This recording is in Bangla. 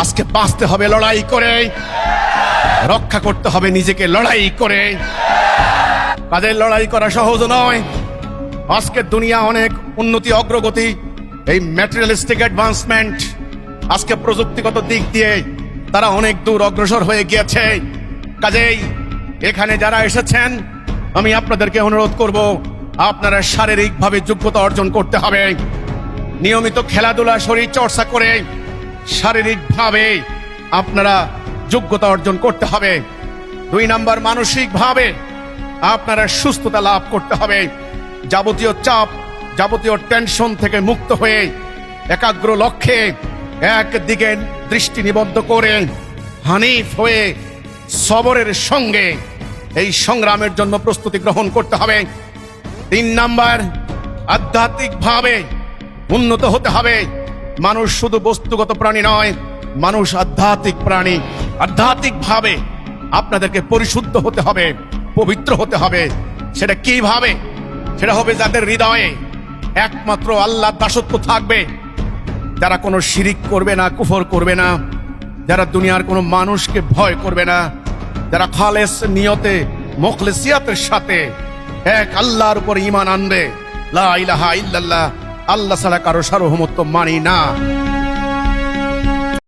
আজকে বাঁচতে হবে লড়াই করে, রক্ষা করতে হবে নিজেকে লড়াই করে। কাজের লড়াই করা সহজ নয়। আজকে দুনিয়া অনেক উন্নতি অগ্রগতি, এই ম্যাটেরিয়ালিস্টিক অ্যাডভান্সমেন্ট, আজকে প্রযুক্তিগত দিক দিয়ে তারা অনেক দূর অগ্রসর হয়ে গিয়েছে। কাজেই এখানে যারা এসেছেন, আমি আপনাদেরকে অনুরোধ করব, আপনারা শারীরিকভাবে যোগ্যতা অর্জন করতে হবে। নিয়মিত খেলাধুলা, শরীর চর্চা করে শারীরিকভাবে আপনারা যোগ্যতা অর্জন করতে হবে। 2 নাম্বার, মানসিকভাবে আপনারা সুস্থতা লাভ করতে হবে। যাবতীয় চাপ, যাবতীয় টেনশন থেকে মুক্ত হয়ে একাগ্র লক্ষ্যে একদিকে দৃষ্টি নিবদ্ধ করে হানিফ হয়ে সবরের সঙ্গে এই সংগ্রামের জন্য প্রস্তুতি গ্রহণ করতে হবে। 3 নাম্বার, আধ্যাত্মিকভাবে উন্নত হতে হবে। মানুষ শুধু বস্তুগত প্রাণী নয়, মানুষ আধ্যাত্মিক প্রাণী। আধ্যাত্মিকভাবে আপনাদেরকে পরিশুদ্ধ হতে হবে, পবিত্র হতে হবে। সেটা কিভাবে? সেটা হবে যাদের হৃদয়ে একমাত্র আল্লাহর দাসত্ব থাকবে, যারা কোনো শিরিক করবে না, কুফর করবে না, যারা দুনিয়ার কোনো মানুষকে ভয় করবে না, যারা খালেস নিয়তে মুখলিসিয়াতের সাথে এক আল্লাহর উপর ঈমান আনবে। লা ইলাহা ইল্লাল্লাহ, আল্লাহ ছাড়া কারো সার্বভৌমত্ব মানি না।